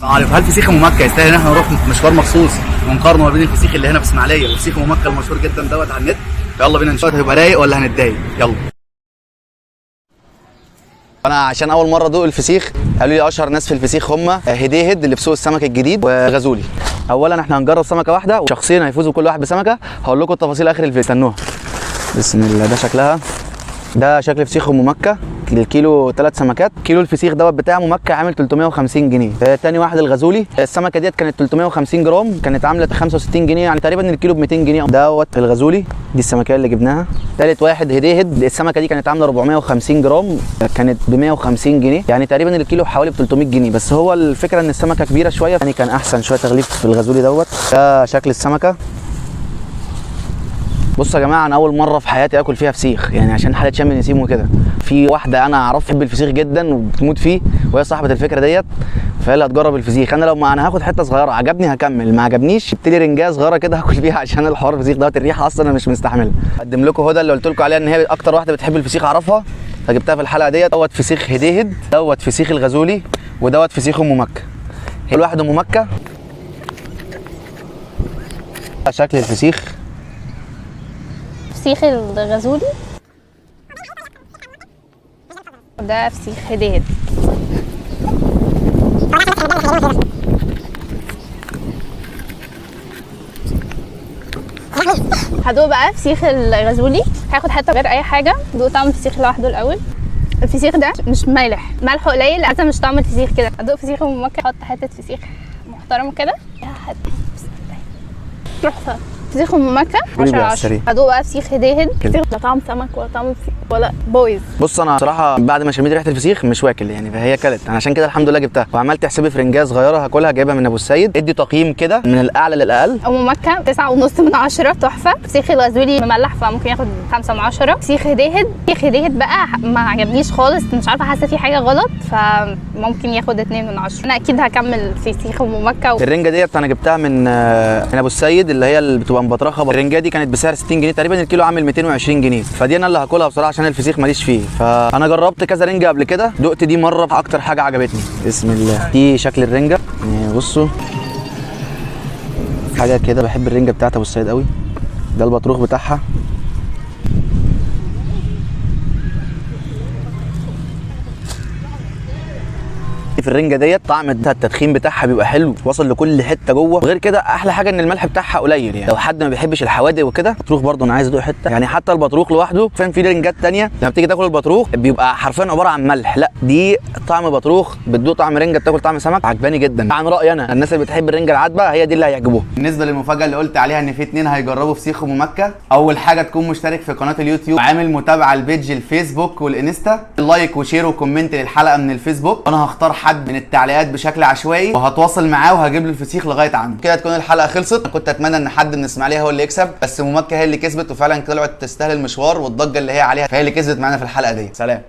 عارف هل فسيخ ام مكه يستاهل ان احنا نروح مشوار مخصوص ونقارنه ما بين الفسيخ اللي هنا في اسماعيليه وفسيخ ام مكه المشهور جدا دوت على النت؟ يلا بينا نشوف هيبقى رايق ولا هنتضايق. يلا. انا عشان اول مره ادوق الفسيخ قالوا لي اشهر ناس في الفسيخ هم هديهد اللي في سوق السمك الجديد وغزولي. اولا احنا هنجرب سمكه واحده وشخصين هيفوزوا كل واحد بسمكه. هقول لكم التفاصيل اخر الفيديو، استنوها. بسم الله. ده شكلها، ده شكل فسيخ ام مكه الكيلو 3 سمكات. كيلو الفسيخ دوت بتاع ام مكه عامل 350 جنيه. تاني واحد الغزولي، السمكه ديت كانت 350 جرام كانت عامله 65 جنيه، يعني تقريبا الكيلو ب 200 جنيه دوت الغزولي. دي السمكيه اللي جبناها. ثالث واحد هديهد، السمكه دي كانت عامله 450 جرام كانت ب 150 جنيه، يعني تقريبا الكيلو حوالي ب 300 جنيه. بس هو الفكره ان السمكه كبيره شويه يعني كان احسن شويه تغليف في الغزولي دوت. ده شكل السمكه. بصوا يا جماعه، انا اول مره في حياتي اكل فيها فسيخ، يعني عشان حاله شم النسيم وكده. في واحده انا اعرفها تحب الفسيخ جدا وبتموت فيه وهي صاحبه الفكره ديت، فهي اللي هتجرب الفسيخ. انا لو ما انا هاخد حته صغيره، عجبني هكمل، ما عجبنيش جبت لي رنجايه صغيره كده هاكل فيها عشان الحوار الفسيخ دوت الريحه اصلا انا مش مستحملها. اقدم لكم هدى اللي قلت لكم عليها ان هي اكتر واحده بتحب الفسيخ اعرفها، فجبتها في الحلقه ديت. دوت فسيخ هديهد، دوت فسيخ الغزولي، ودوت فسيخ ام مكه. كل واحد ام مكه. شكل الفسيخ. فسيخ الغزولي ده فسيخ هديهد. هدوق بقى فسيخ الغزولي، هاخد حته غير اي حاجه. دوق طعم الفسيخ لوحده الاول. الفسيخ ده مش مالح، ملحه قليل، حتى مش طعم الفسيخ كده. هدوق فسيخ ام مكه، احط حته فسيخ محترمه كده. تحفه. فسيخ ام مكه 10/10. هدوق بقى فسيخ هديهد، لا طعم سمك ولا طعم فسيخ ولا بويز. بص انا بصراحه بعد ما شميت ريحه الفسيخ مش واكل يعني، فهي كلت انا عشان كده الحمد لله جبتها. وعملت حسابي في رنجايه صغيره هاكلها جايبها من ابو السيد. ادي تقييم كده من الاعلى للاقل. ام مكه 9.5/10 تحفه. فسيخ الغزولي مملح فممكن ياخد 5/10. فسيخ هديهد بقى ما عجبنيش خالص، مش عارفه حاسه في حاجه غلط، فممكن ياخد 2/10. انا اكيد هكمل فسيخ ام مكه. الرنجه ديت انا جبتها من ابو السيد اللي هي اللي بتبقى مبطرخه. الرنجه دي كانت بسعر 60 جنيه تقريبا، الكيلو عامل 220 جنيه، فدي انا اللي هاكلها بصراحه عشان الفسيخ ماليش فيه. فانا جربت كذا رنجه قبل كده، دقت دي مره اكتر حاجه عجبتني. بسم الله. دي شكل الرنجه يعني، بصوا حاجه كده. بحب الرنجه بتاعت ابو السيد قوي. ده البطروخ بتاعها. في الرنجه ديت طعم التدخين بتاعها بيبقى حلو، واصل لكل حته جوه. وغير كده احلى حاجه ان الملح بتاعها قليل، يعني لو حد ما بيحبش الحوادق وكده. البطروخ برده انا عايز ادوق حته، يعني حتى البطروخ لوحده فاهم. في رنجات ثانيه لما بتيجي تاكل البطروخ بيبقى حرفيا عباره عن ملح، لا دي طعم بطروخ، بتدوق طعم رنجه بتاكل طعم سمك. عجباني جدا عن رايي انا. الناس اللي بتحب الرنجه العادبه هي دي اللي هيعجبوها. بالنسبه للمفاجاه اللي قلت عليها ان في 2 هيجربوا فسيخ ام مكه، اول حاجه تكون مشترك في قناه اليوتيوب، عامل متابعه البيج الفيسبوك والانستا، لايك وشير وكومنت للحلقه من الفيسبوك. انا هختار حد من التعليقات بشكل عشوائي وهتواصل معاه وهجيب له الفسيخ لغايه عنده. كده تكون الحلقه خلصت. كنت اتمنى ان حد من اسماعيليه هو اللي يكسب، بس ام مكه هي اللي كسبت، وفعلا طلعت تستاهل المشوار والضجه اللي هي عليها، فهي اللي كسبت معانا في الحلقه دي. سلام.